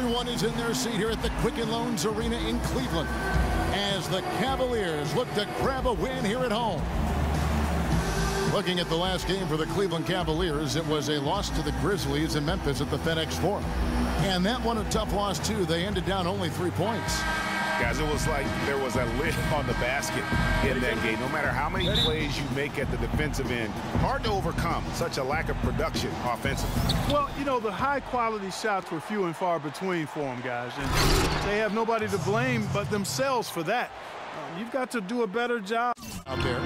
Everyone is in their seat here at the Quicken Loans Arena in Cleveland as the Cavaliers look to grab a win here at home. Looking at the last game for the Cleveland Cavaliers, it was a loss to the Grizzlies in Memphis at the FedEx Forum. And that one a tough loss, too. They ended down only 3 points. Guys, it was like there was a lid on the basket in that game. No matter how many plays you make at the defensive end, hard to overcome such a lack of production offensively. Well, you know, the high-quality shots were few and far between for them, guys. And they have nobody to blame but themselves for that. You've got to do a better job. Out there,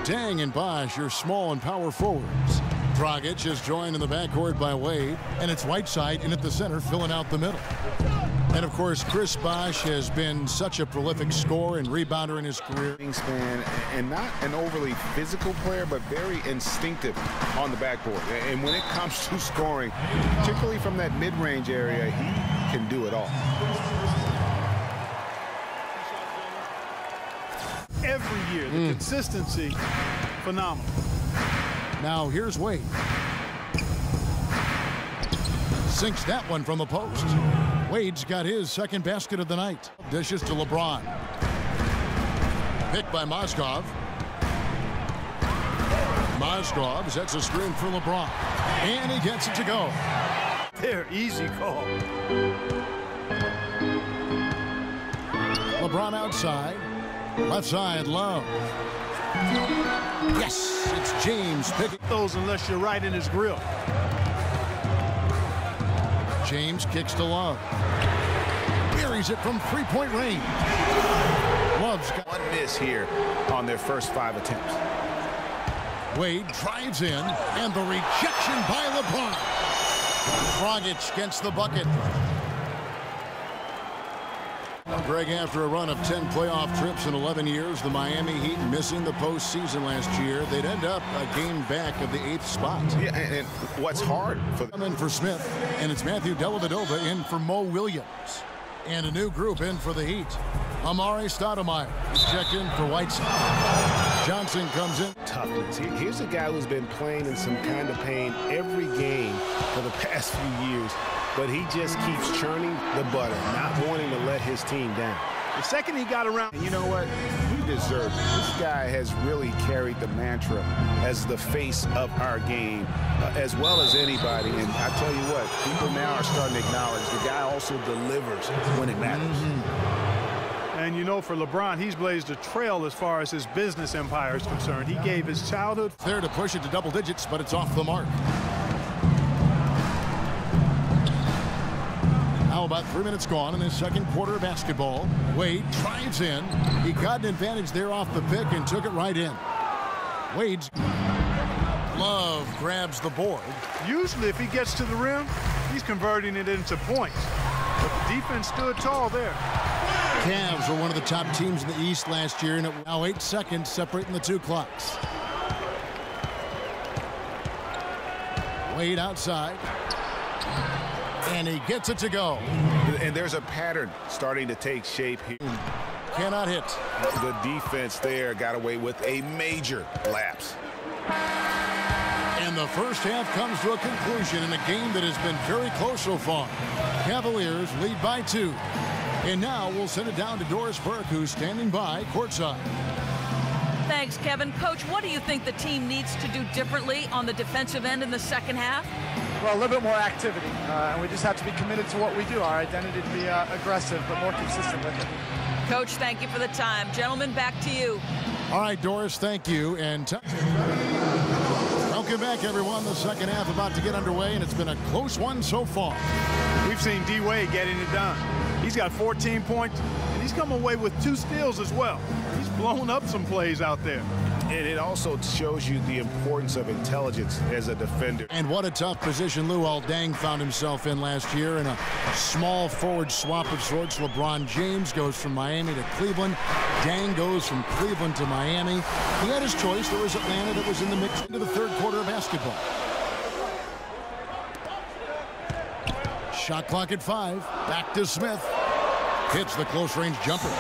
Dang and Bosh, your small and power forwards. Dragic is joined in the backcourt by Wade, and it's Whiteside in at the center, filling out the middle. And, of course, Chris Bosh has been such a prolific scorer and rebounder in his career. Wingspan, and not an overly physical player, but very instinctive on the backboard. And when it comes to scoring, particularly from that mid-range area, he can do it all. Every year, the consistency, phenomenal. Now, here's Wade. Sinks that one from the post. Wade's got his second basket of the night. Dishes to LeBron. Picked by Mozgov. Mozgov sets a screen for LeBron. And he gets it to go. There, easy call. LeBron outside. Left side, Love. Yes, it's James picking those unless you're right in his grill. James kicks to Love. Buries it from three-point range. Love's got one miss here on their first 5 attempts. Wade drives in, and the rejection by LeBron. Dragic gets the bucket. Greg, after a run of 10 playoff trips in 11 years, the Miami Heat missing the postseason last year, they'd end up a game back of the 8th spot. Yeah, and what's hard for them? In for Smith, and it's Matthew Dellavedova in for Mo Williams. And a new group in for the Heat. Amare Stoudemire is checked in for Whiteside. Johnson comes in. Toughness. Here's a guy who's been playing in some kind of pain every game for the past few years, but he just keeps churning the butter, not wanting to let his team down. The second he got around, and you know what? He deserves it. This guy has really carried the mantra as the face of our game, as well as anybody. And I tell you what, people now are starting to acknowledge the guy also delivers when it matters. And you know, for LeBron, he's blazed a trail as far as his business empire is concerned. He gave his childhood there to push it to double digits, but it's off the mark. Now about 3 minutes gone in this second quarter of basketball. Wade drives in. He got an advantage there off the pick and took it right in. Wade's Love grabs the board. Usually if he gets to the rim, he's converting it into points. But the defense stood tall there. Cavs were one of the top teams in the East last year, and it now 8 seconds separating the two clocks. Wade outside. And he gets it to go. And there's a pattern starting to take shape here. Cannot hit. The defense there got away with a major lapse. And the first half comes to a conclusion in a game that has been very close so far. Cavaliers lead by 2. And now we'll send it down to Doris Burke, who's standing by courtside. Thanks, Kevin. Coach, what do you think the team needs to do differently on the defensive end in the second half? Well, a little bit more activity, and we just have to be committed to what we do. Our identity to be aggressive, but more consistent with it. Coach, thank you for the time. Gentlemen, back to you. All right, Doris, thank you. And welcome back, everyone. The second half about to get underway, and it's been a close one so far. We've seen D-Wade getting it done. He's got 14 points, and he's come away with 2 steals as well. He's blown up some plays out there. And it also shows you the importance of intelligence as a defender. And what a tough position Luol Deng found himself in last year in a small forward swap of sorts. LeBron James goes from Miami to Cleveland. Deng goes from Cleveland to Miami. He had his choice. There was Atlanta that was in the mix into the third quarter of basketball. Shot clock at 5. Back to Smith. Hits the close-range jumper.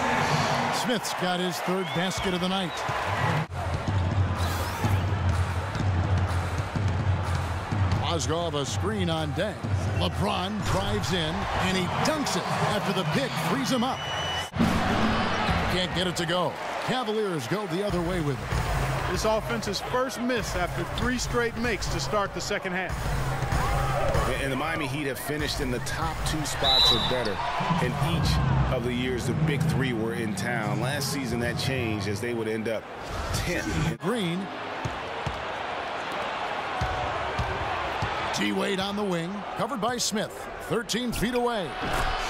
Smith's got his 3rd basket of the night. Mozgov a screen on Deng. LeBron drives in, and he dunks it after the pick frees him up. Can't get it to go. Cavaliers go the other way with it. This offense's first miss after 3 straight makes to start the second half. And the Miami Heat have finished in the top 2 spots or better in each of the years the big 3 were in town. Last season that changed as they would end up 10th. Green. T-Wade on the wing, covered by Smith, 13 feet away.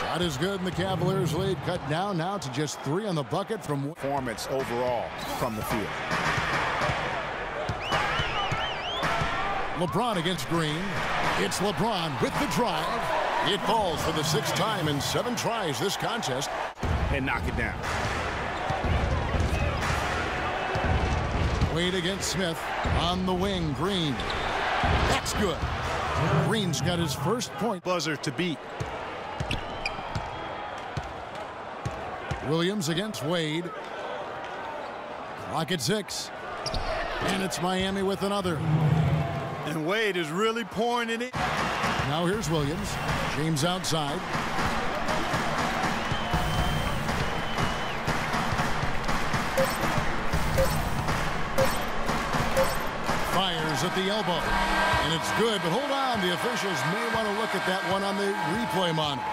Shot is good, and the Cavaliers lead cut down now to just 3 on the bucket from Performance overall from the field. LeBron against Green. It's LeBron with the drive. It falls for the 6th time in 7 tries this contest. And knock it down. Wade against Smith on the wing. Green. That's good. Green's got his first point. Buzzer to beat. Williams against Wade. Clock at 6. And it's Miami with another. And Wade is really pouring it in. Now here's Williams. James outside. Fires at the elbow. And it's good, but hold on. The officials may want to look at that one on the replay monitor.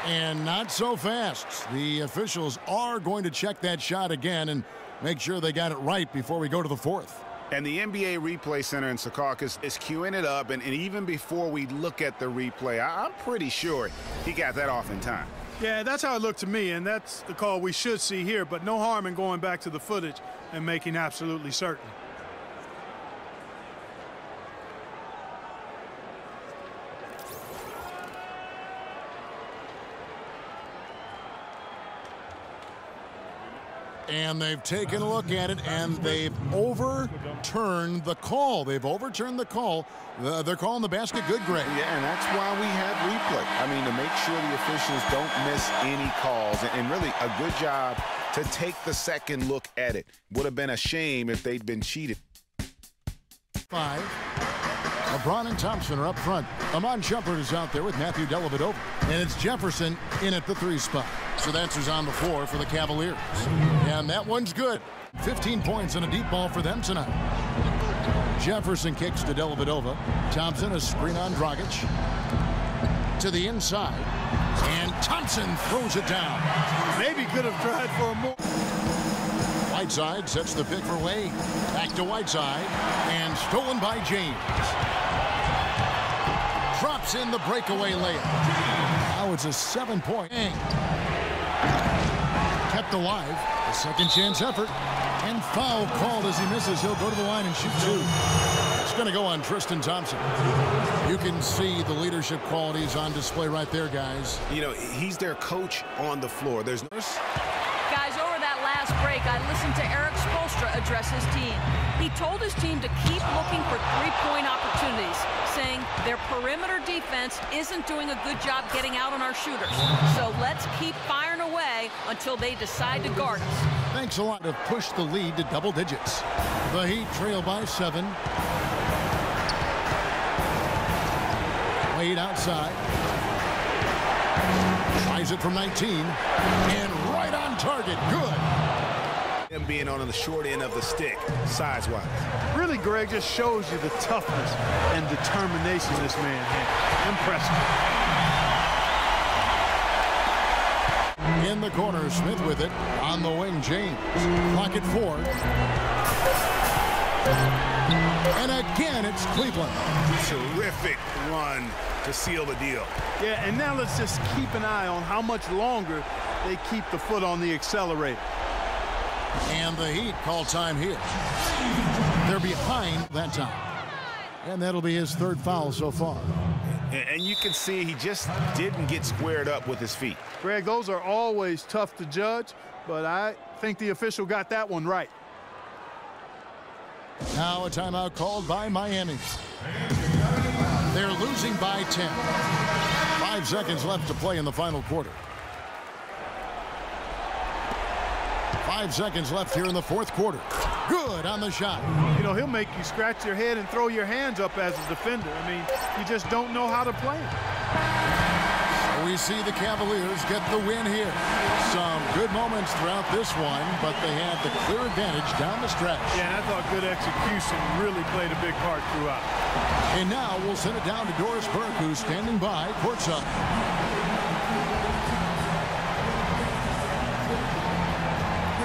And not so fast. The officials are going to check that shot again and make sure they got it right before we go to the 4th. And the NBA Replay Center in Secaucus is queuing it up, and even before we look at the replay, I'm pretty sure he got that off in time. Yeah, that's how it looked to me, and that's the call we should see here, but no harm in going back to the footage and making absolutely certain. And they've taken a look at it, and they've overturned the call. They've overturned the call. They're calling the basket good, Greg. Yeah, and that's why we have replay. I mean, to make sure the officials don't miss any calls. And really a good job to take the second look at it. Would have been a shame if they'd been cheated. 5. LeBron and Thompson are up front. Amon Shumpert is out there with Matthew Dellavedova. And it's Jefferson in at the 3 spot. So that's who's on the floor for the Cavaliers. And that one's good. 15 points and a deep ball for them tonight. Jefferson kicks to Dellavedova. Thompson a screen on Dragic. To the inside. And Thompson throws it down. Maybe could have tried for a more. Whiteside sets the pick for Wade. Back to Whiteside. And stolen by James. Drops in the breakaway layup. Now it's a 7-point game. Kept alive. A second chance effort. And foul called as he misses. He'll go to the line and shoot 2. It's going to go on Tristan Thompson. You can see the leadership qualities on display right there, guys. You know, he's their coach on the floor. There's no... Guys, over that last break, I listened to Eric Spoelstra address his team. He told his team to keep looking for 3-point opportunities, saying their perimeter defense isn't doing a good job getting out on our shooters. So let's keep firing away until they decide to guard us. Thanks a lot to push the lead to double digits. The Heat trail by 7. Wade outside. Tries it from 19. And right on target. Good. Him being on the short end of the stick, size-wise. Really, Greg, just shows you the toughness and determination this man had. Impressive. In the corner, Smith with it. On the wing, James. Clock at 4. And again, it's Cleveland. Terrific run to seal the deal. Yeah, and now let's just keep an eye on how much longer they keep the foot on the accelerator. And the Heat call time here. They're behind that time. And that'll be his 3rd foul so far. And you can see he just didn't get squared up with his feet. Greg, those are always tough to judge, but I think the official got that one right. Now a timeout called by Miami. They're losing by 10. 5 seconds left to play in the final quarter. 5 seconds left here in the 4th quarter. Good on the shot. You know, he'll make you scratch your head and throw your hands up as a defender. I mean, you just don't know how to play him. So we see the Cavaliers get the win here. Some good moments throughout this one, but they had the clear advantage down the stretch. Yeah, and I thought good execution really played a big part throughout. And now we'll send it down to Doris Burke, who's standing by courtside.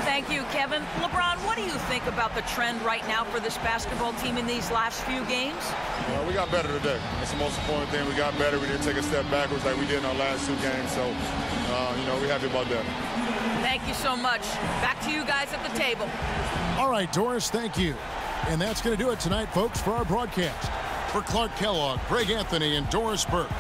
Thank you, Kevin. LeBron, what do you think about the trend right now for this basketball team in these last few games? We got better today. That's the most important thing. We got better. We didn't take a step backwards like we did in our last 2 games. So, we're happy about that. Thank you so much. Back to you guys at the table. All right, Doris, thank you. And that's going to do it tonight, folks, for our broadcast. For Clark Kellogg, Greg Anthony, and Doris Burke,